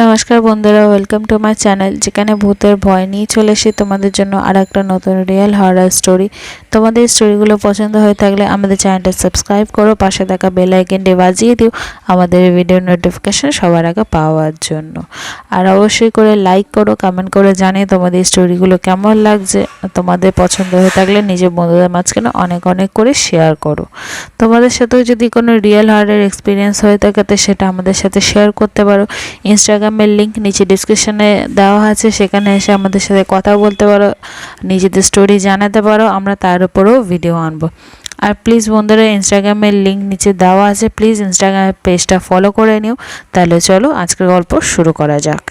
নমস্কার বন্ধুরা, welcome to my channel, যেখানে ভূতের ভয় নিয়ে চলে এসে তোমাদের জন্য আর একটা নতুন রিয়েল হরর স্টোরি। তোমাদের স্টোরিগুলো পছন্দ হয়ে থাকলে আমাদের চ্যানেলটা সাবস্ক্রাইব করো, পাশে থাকা বেল আইকনটি বাজিয়ে দিও আমাদের ভিডিও নোটিফিকেশন সবার আগে পাওয়ার জন্য। আর অবশ্যই করে লাইক করো, কমেন্ট করে জানিয়ে তোমাদের স্টোরিগুলো কেমন লাগছে। তোমাদের পছন্দ হয়ে থাকলে নিজের বন্ধুদের মাঝখানে অনেক অনেক করে শেয়ার করো। তোমাদের সাথেও যদি কোনো রিয়েল হরর এক্সপিরিয়েন্স হয়ে থাকে তো সেটা আমাদের সাথে শেয়ার করতে পারো। ইনস্টাগ্রামের লিঙ্ক নিচে ডিসক্রিপশনে দেওয়া আছে, সেখানে এসে আমাদের সাথে কথা বলতে পারো, নিজেদের স্টোরি জানাতে পারো, আমরা তার উপরেও ভিডিও আনবো। আর প্লিজ বন্ধুরা, ইনস্টাগ্রামের লিঙ্ক নিচে দেওয়া আছে, প্লিজ ইনস্টাগ্রামের পেজটা ফলো করে নিও। তাহলে চলো আজকের গল্প শুরু করা যাক।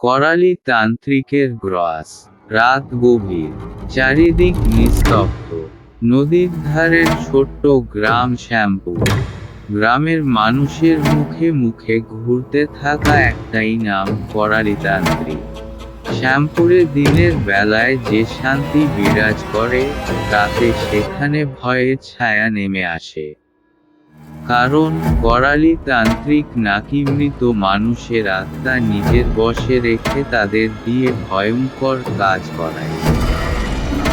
করালি তান্ত্রিকের গ্রাস। রাত গভীর, চারিদিক নিস্তব্ধ। নদীর ধারের ছোট্ট গ্রাম শ্যামপুর। গ্রামের মানুষের মুখে মুখে ঘুরতে থাকা একটাই নাম, করালি তান্ত্রিক। শ্যামপুরে দিনের বেলায় যে শান্তি বিরাজ করে, রাতে সেখানে ভয়ের ছায়া নেমে আসে। কারণ করালি তান্ত্রিক নাকি মৃত মানুষের আত্মা নিজের বশে রেখে তাদের দিয়ে ভয়ঙ্কর কাজ করায়।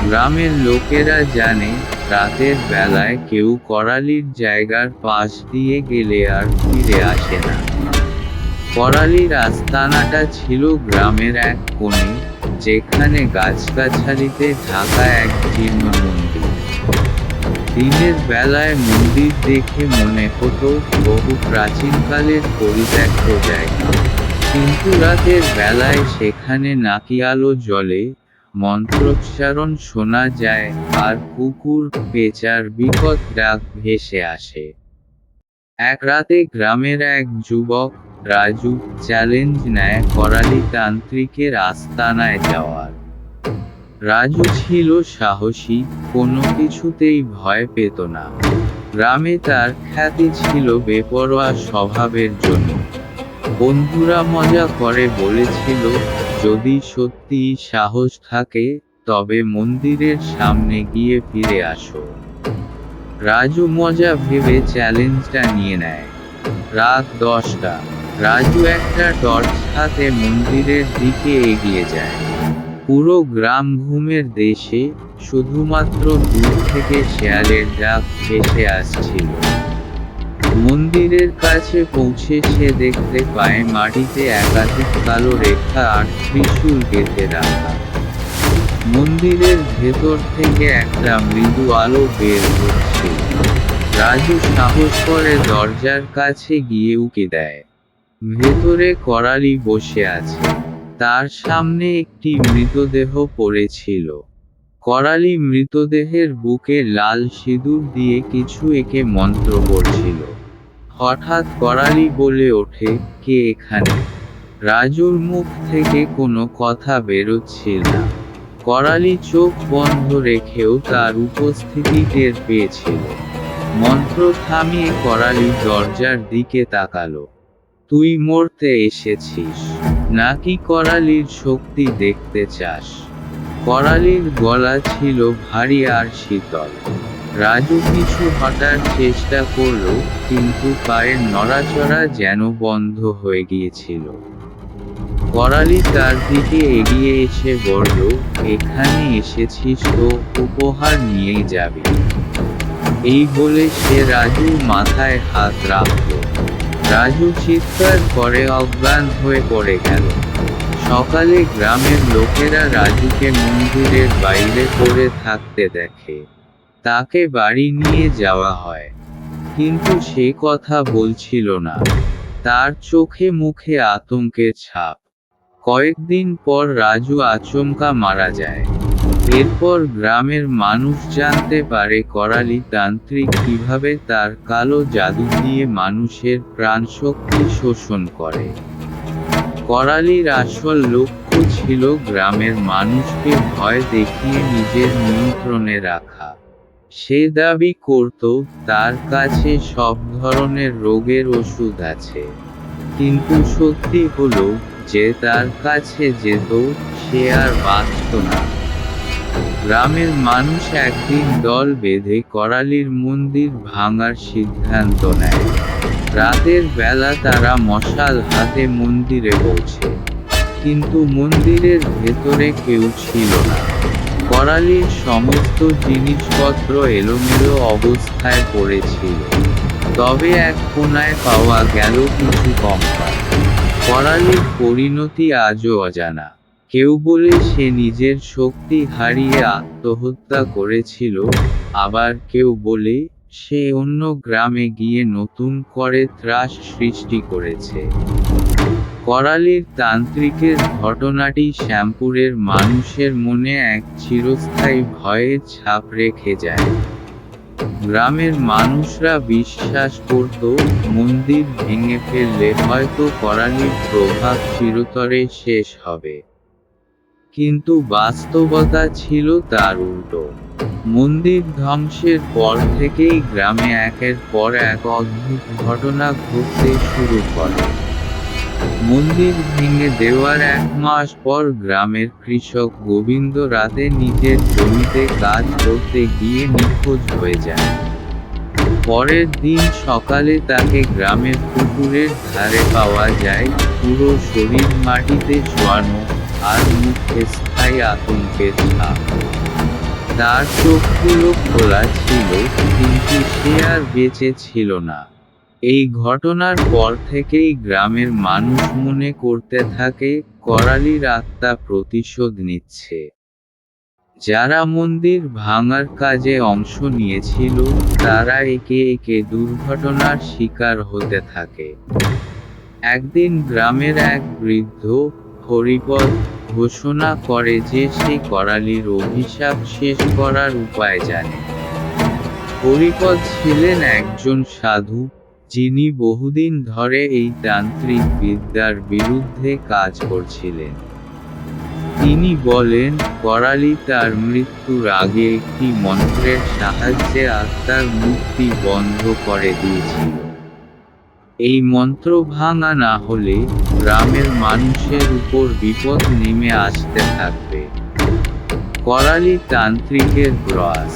গ্রামের লোকেরা জানে, রাতের বেলায় কেউ করালির জায়গার পাশ দিয়ে গেলে আর ফিরে আসে না। করালির আস্তানাটা ছিল গ্রামের এক কোণে, যেখানে গাছগাছালিতে ঢাকা এক জীর্ণ মন্দির। দিনের বেলায় মন্দির দেখে মনে হতো বহু প্রাচীনকালের পরিত্যক্ত জায়গা, কিন্তু রাতের বেলায় সেখানে নাকি আলো জ্বলে, মন্ত্রোচ্চারণ শোনা যায়, আর কুকুর পেঁচার বিকট ডাক ভেসে আসে। এক রাতে গ্রামের এক যুবক, রাজু, চ্যালেঞ্জ নেয় করালি তান্ত্রিকের আস্তানায় যাওয়ার। রাজু ছিল সাহসী, কোনো কিছুতেই ভয় পেত না। গ্রামে তার খ্যাতি ছিল বেপরোয়া স্বভাবের জন্য। বন্ধুরা মজা করে বলেছিল, যদি সত্যিই সাহস থাকে তবে মন্দিরের সামনে গিয়ে ফিরে আসো। রাজু মজা ভেবে চ্যালেঞ্জটা নিয়ে নেয়। রাত 10টা, রাজু একটা টর্চ হাতে মন্দিরের দিকে এগিয়ে যায়। পুরো গ্রাম ঘুমের দেশে, শুধুমাত্র দূর থেকে শেয়ালের ডাক ভেসে আসছিল। মন্দিরের কাছে পৌঁছে সে দেখতে পায় মাটিতে একাধিক কালো রেখা আর ত্রিশূল গেঁথে রাখা। মন্দিরের ভেতর থেকে একটা মৃদু আলো বের হচ্ছিল। রাজু সাহস করে দরজার কাছে গিয়ে উকি দেয়। ভেতরে করালি বসে আছে, তার সামনে একটি মৃতদেহ পড়েছিল। করালি মৃতদেহের বুকে লাল সিঁদুর দিয়ে কিছু এঁকে মন্ত্র পড়ছিল। হঠাৎ করালি বলে ওঠে, কে এখানে? রাজুর মুখ থেকে কোনো কথা বেরোচ্ছিল না। করালি চোখ বন্ধ রেখেও তার উপস্থিতি টের পেয়েছিল। মন্ত্র থামিয়ে করালি দরজার দিকে তাকালো। তুই মরতে এসেছিস, নাকি করালির শক্তি দেখতে চাস? করালির গলা ছিল ভারী আর শীতল। রাজু কিছু হটার চেষ্টা করল, কিন্তু পায়ের নড়াচড়া যেন বন্ধ হয়ে গিয়েছিল। করালি তার দিকে এগিয়ে এসে বলল, এখানে এসেছিস তো উপহার নিয়ে যাবি। এই বলে সে রাজুর মাথায় হাত রাখল। রাজু চিৎকার করে অজ্ঞান হয়ে পড়ে গেল। সকালে গ্রামের লোকেরা রাজুকে মন্দিরের বাইরে পড়ে থাকতে দেখে। তাকে বাড়ি নিয়ে যাওয়া হয়, কিন্তু সে কথা বলছিল না। তার চোখে মুখে আতঙ্কের ছাপ। কয়েকদিন পর রাজু আচমকা মারা যায়। এরপর গ্রামের মানুষ জানতে পারে করালি তান্ত্রিক কিভাবে তার কালো জাদু দিয়ে মানুষের প্রাণশক্তি শোষণ করে। করালির আসল লক্ষ্য ছিল গ্রামের মানুষকে ভয় দেখিয়ে নিজের নিয়ন্ত্রণে রাখা। সে দাবি করত, তার কাছে সব ধরনের রোগের ওষুধ আছে। কিন্তু সত্যি হলো যে তার কাছে যেত, সে আর বাঁচত না। গ্রামের মানুষ একদিন দল বেঁধে করালির মন্দির ভাঙার সিদ্ধান্ত নেয়। রাতের বেলা তারা মশাল হাতে মন্দিরে পৌঁছে, কিন্তু মন্দিরের ভেতরে কেউ ছিল না। করালির সমস্ত জিনিসপত্র এলোমেলো অবস্থায় পড়েছিল, তবে এক কোণায় পাওয়া গেল কিছু কঙ্কাল। করালির পরিণতি আজও অজানা। কেউ বলে সে নিজের শক্তি হারিয়ে আত্মহত্যা করেছিল, আবার কেউ বলে সে অন্য গ্রামে গিয়ে নতুন করে ত্রাস সৃষ্টি করেছে। করালির তান্ত্রিকের ঘটনাটি শ্যামপুরের মানুষের মনে এক চিরস্থায়ী ভয়ের ছাপ রেখে যায়। গ্রামের মানুষরা বিশ্বাস করত, মন্দির ভেঙে ফেললে হয়তো করালির প্রভাব চিরতরে শেষ হবে। কিন্তু বাস্তবতা ছিল তার উল্টো। মন্দির ধ্বংসের পর থেকেই গ্রামে একের পর এক অদ্ভুত ঘটনা ঘটতে শুরু করে। মন্দির ভেঙে দেওয়ার 1 মাস পর গ্রামের কৃষক গোবিন্দ রাতে নিজের জমিতে কাজ করতে গিয়ে নিখোঁজ হয়ে যায়। পরের দিন সকালে তাকে গ্রামের পুকুরের ধারে পাওয়া যায়, পুরো শরীর মাটিতে শোয়ানো, আর মুখে স্থায়ী আতঙ্কের ছাপ। তার চোখগুলো খোলা ছিল, কিন্তু সে আর বেঁচে ছিল না। এই ঘটনার পর থেকেই গ্রামের মানুষ মনে করতে থাকে, করালির আত্মা প্রতিশোধ নিচ্ছে। যারা মন্দির ভাঙার কাজে অংশ নিয়েছিল, তারা একে একে দুর্ঘটনার শিকার হতে থাকে। একদিন গ্রামের এক বৃদ্ধ, হরিপদ, ঘোষণা করে যে সে করালির অভিশাপ শেষ করার উপায় জানে। হরিপদ ছিলেন একজন সাধু, যিনি বহুদিন ধরে এই তান্ত্রিক বিদ্যার বিরুদ্ধে কাজ করছিলেন। তিনি বলেন, করালি তার মৃত্যুর আগে একটি মন্ত্রের সাহায্যে আত্মার মুক্তি বন্ধ করে দিয়েছিল। এই মন্ত্র ভাঙা না হলে গ্রামের মানুষের উপর বিপদ নেমে আসতে থাকবে। করালি তান্ত্রিকের গ্রাস।